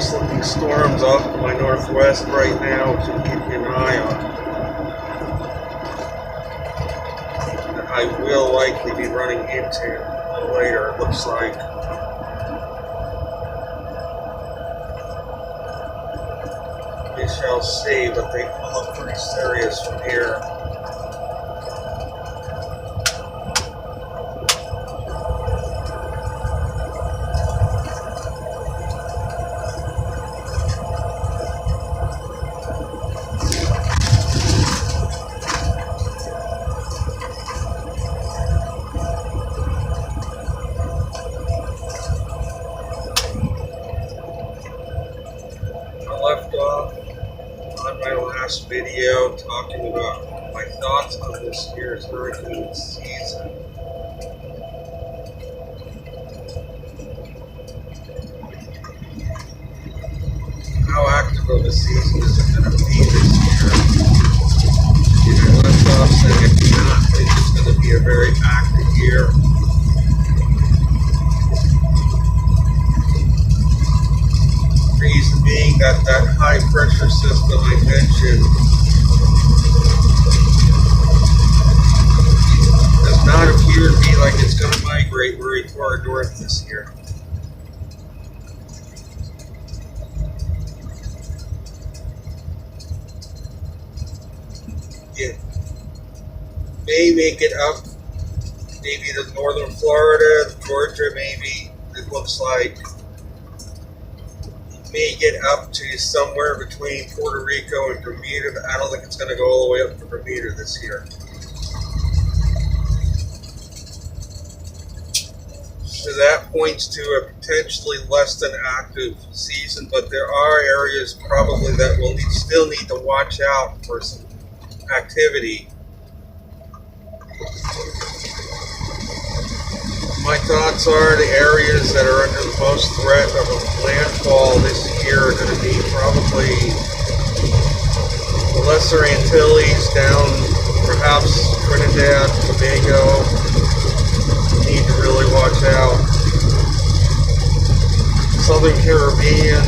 nice looking storms off to my northwest right now, which I'm keeping an eye on. That I will likely be running into a little later, it looks like. We shall see, but they look pretty serious from here. Left off on my last video talking about my thoughts on this year's hurricane season. How active of a season is it going to be this year? And I left off saying I do not think it's going to be a very active year. Reason being that high pressure system I mentioned does not appear to be like it's going to migrate very far north this year. It may make it up maybe to northern Florida, Georgia maybe. It looks like may get up to somewhere between Puerto Rico and Bermuda, but I don't think it's going to go all the way up to Bermuda this year. So that points to a potentially less than active season, but there are areas probably that will still need to watch out for some activity. My thoughts are the areas that are under the most threat of a landfall this year are going to be probably the Lesser Antilles down perhaps Trinidad, Tobago. Need to really watch out. Southern Caribbean.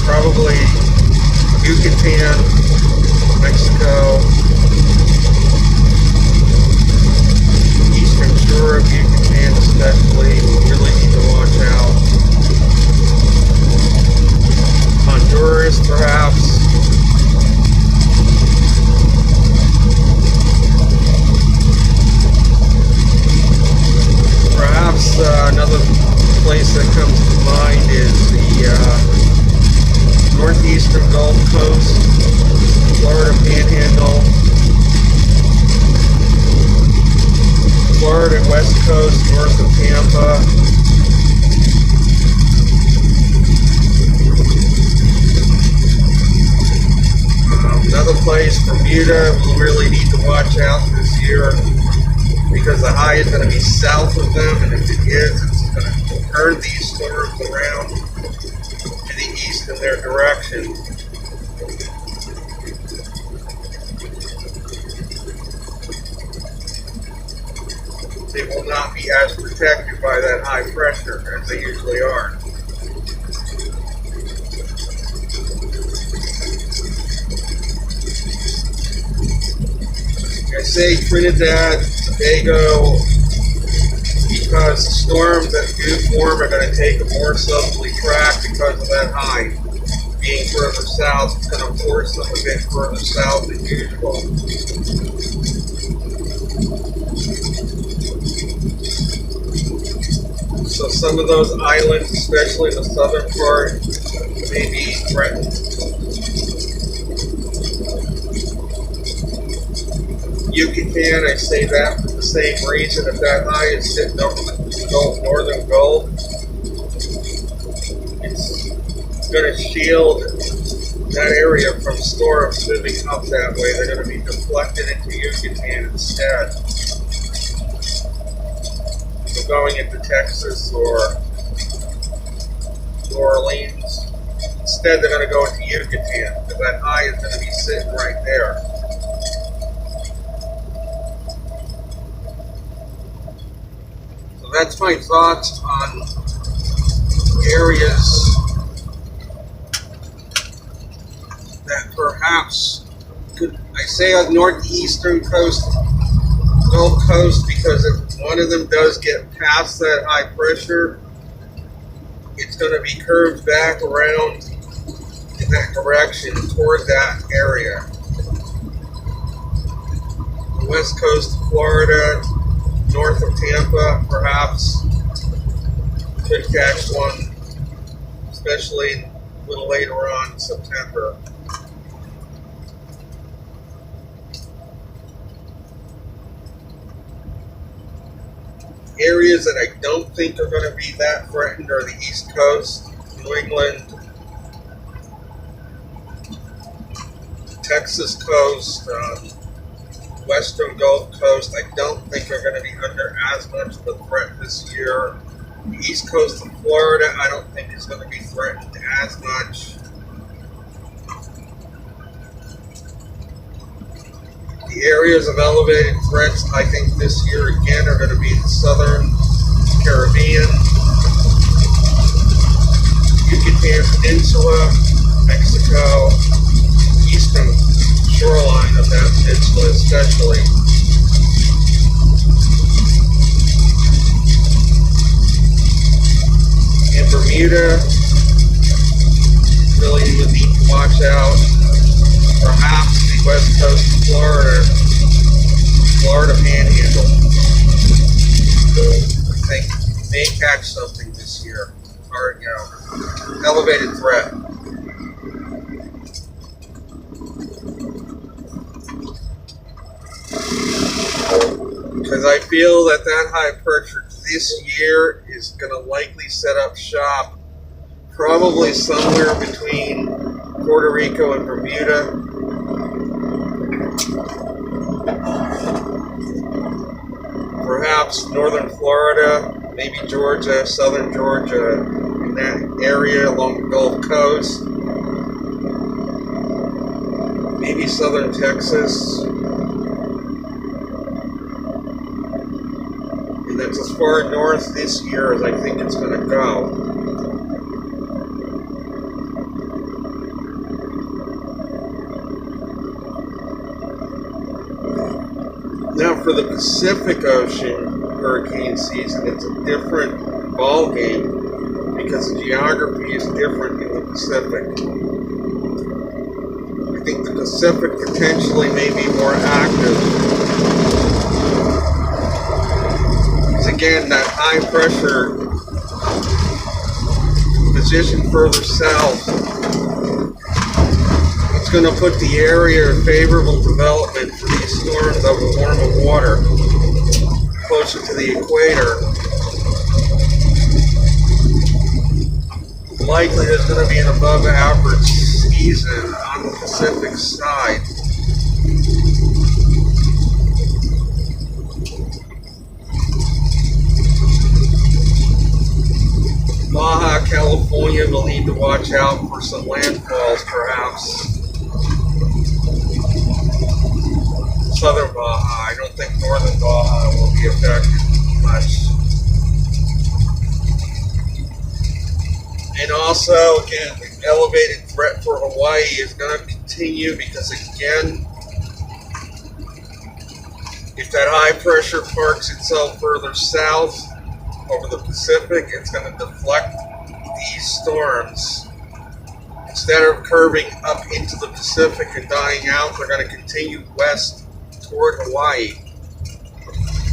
Probably Yucatan, Mexico. Eastern shore of Yucatan especially, we really need to watch out. Honduras perhaps. Perhaps another place that comes to mind is the northeastern Gulf Coast, Florida Panhandle, Florida West Coast, north of Tampa. Another place, Bermuda, we'll really need to watch out this year because the high is going to be south of them, and if it is, it's going to turn these storms around to the east in their direction. They will not be as protected by that high pressure as they usually are. I say Trinidad, Tobago, because the storms that do form are going to take a more southerly track because of that high. Being further south, it's going to force them a bit further south than usual. So some of those islands, especially in the southern part, may be threatened. Yucatan, I say that for the same reason. If that high is sitting over the northern Gulf, it's going to shield that area from storms moving up that way. They're going to be deflected into Yucatan instead. So going into Texas or New Orleans, instead they're going to go into Yucatan because that high is going to be sitting right there. that's my thoughts on areas that perhaps could, I say on northeastern coast, Gulf Coast, because if one of them does get past that high pressure, it's going to be curved back around in that direction toward that area. The west coast of Florida, north of Tampa, perhaps could catch one, especially a little later on in September. Areas that I don't think are going to be that threatened are the East Coast, New England, Texas coast, Western Gulf Coast. I don't think are going to be under as much of a threat this year. The East Coast of Florida, I don't think is going to be threatened as much. The areas of elevated threats, I think this year again are going to be the southern Caribbean, Yucatan Peninsula, Mexico, eastern shoreline of that peninsula especially. In Bermuda, really would need to watch out. Perhaps the west coast of Florida Panhandle, I think may catch something this year. Or, elevated threat. Because I feel that high pressure this year is going to likely set up shop probably somewhere between Puerto Rico and Bermuda. Perhaps northern Florida, maybe Georgia, southern Georgia, in that area along the Gulf Coast. Maybe southern Texas. And that's as far north this year as I think it's going to go. Now for the Pacific Ocean hurricane season, it's a different ball game because the geography is different in the Pacific. I think the Pacific potentially may be more active. Because again, that high pressure position further south, it's going to put the area of favorable development for these storms over warmer water closer to the equator. Likely there's going to be an above average season on the Pacific side. Baja California will need to watch out for some landfalls perhaps. Southern Baja, I don't think northern Baja will be affected much. And also, again, the elevated threat for Hawaii is going to continue because, again, if that high pressure parks itself further south over the Pacific, it's going to deflect these storms. Instead of curving up into the Pacific and dying out, they're going to continue west toward Hawaii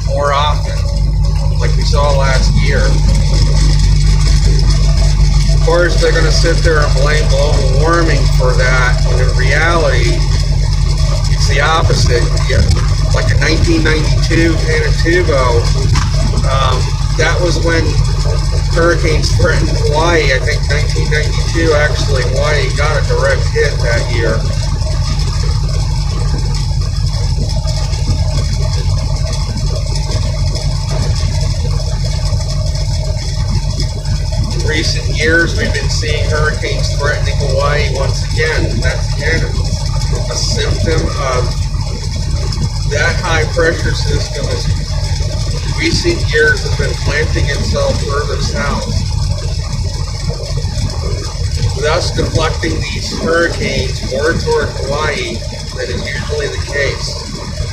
more often, like we saw last year. Of course, they're going to sit there and blame global warming for that, when in reality, it's the opposite. Like in 1992, Panatubo, that was when hurricanes threatened Hawaii. I think 1992, actually, Hawaii got a direct hit that year. Recent years, we've been seeing hurricanes threatening Hawaii once again, and that's again a symptom of that high pressure system is recent years has been planting itself further south, thus deflecting these hurricanes more toward Hawaii than is usually the case.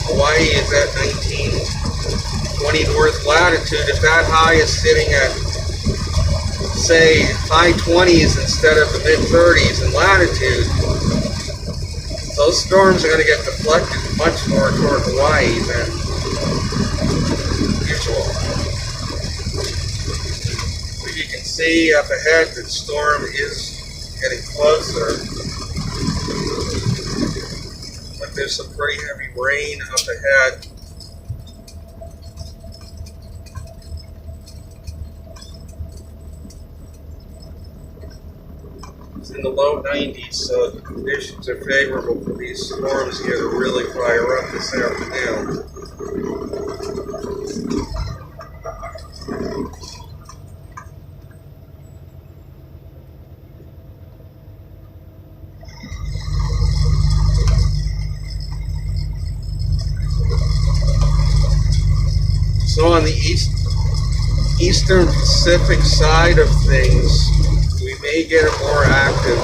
Hawaii is at 1920 north latitude. If that high is sitting at, say, high 20s instead of the mid 30s in latitude, those storms are going to get deflected much more toward Hawaii than usual. So you can see up ahead that the storm is getting closer, but there's some pretty heavy rain up ahead. It's in the low 90s, so the conditions are favorable for these storms here to really fire up this afternoon. So on the eastern Pacific side of things, we may get a more active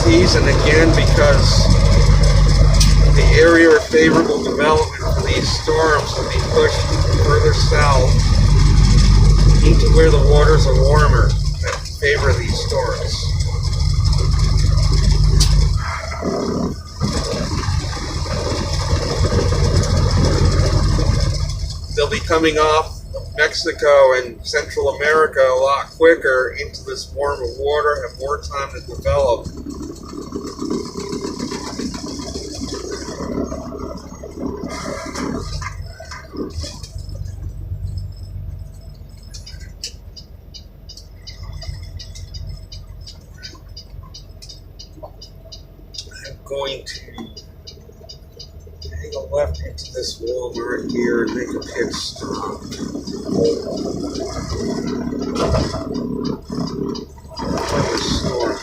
season again because the area of favorable development for these storms will be pushed further south into where the waters are warmer that favor these storms. They'll be coming off of Mexico and Central America a lot quicker into this warmer water, have more time to develop. I'm going to take a left into this Walmart here and make a pit stop. Where the storm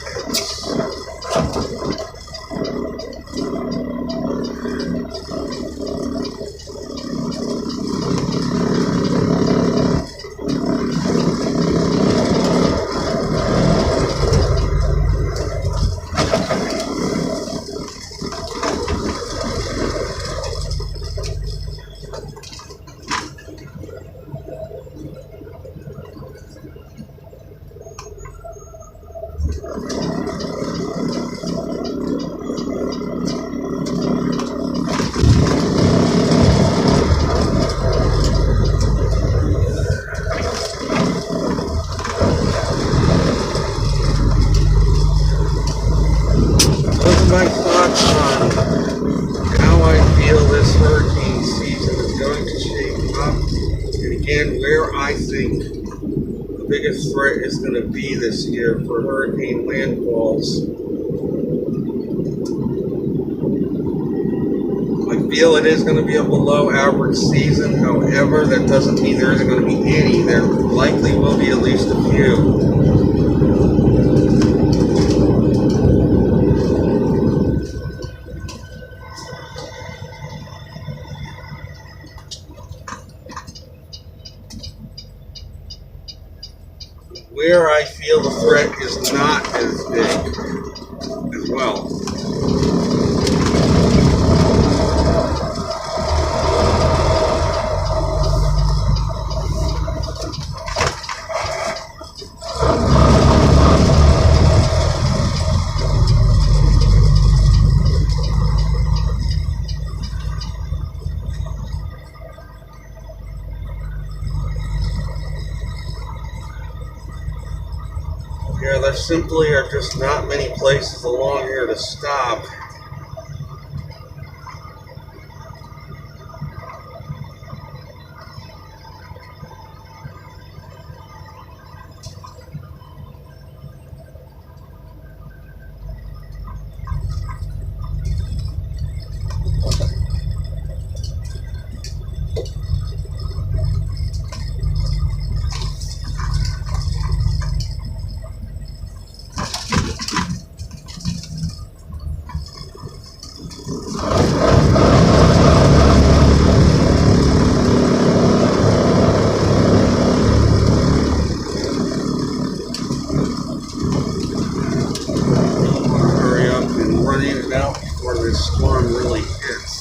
my thoughts on how I feel this hurricane season is going to shape up, and again, where I think the biggest threat is going to be this year for hurricane landfalls. I feel it is going to be a below average season. However, that doesn't mean there isn't going to be any. There likely will be at least a few. Where I feel the threat is not as big as well. Yeah, there simply are just not many places along here to stop. out before this storm really hits.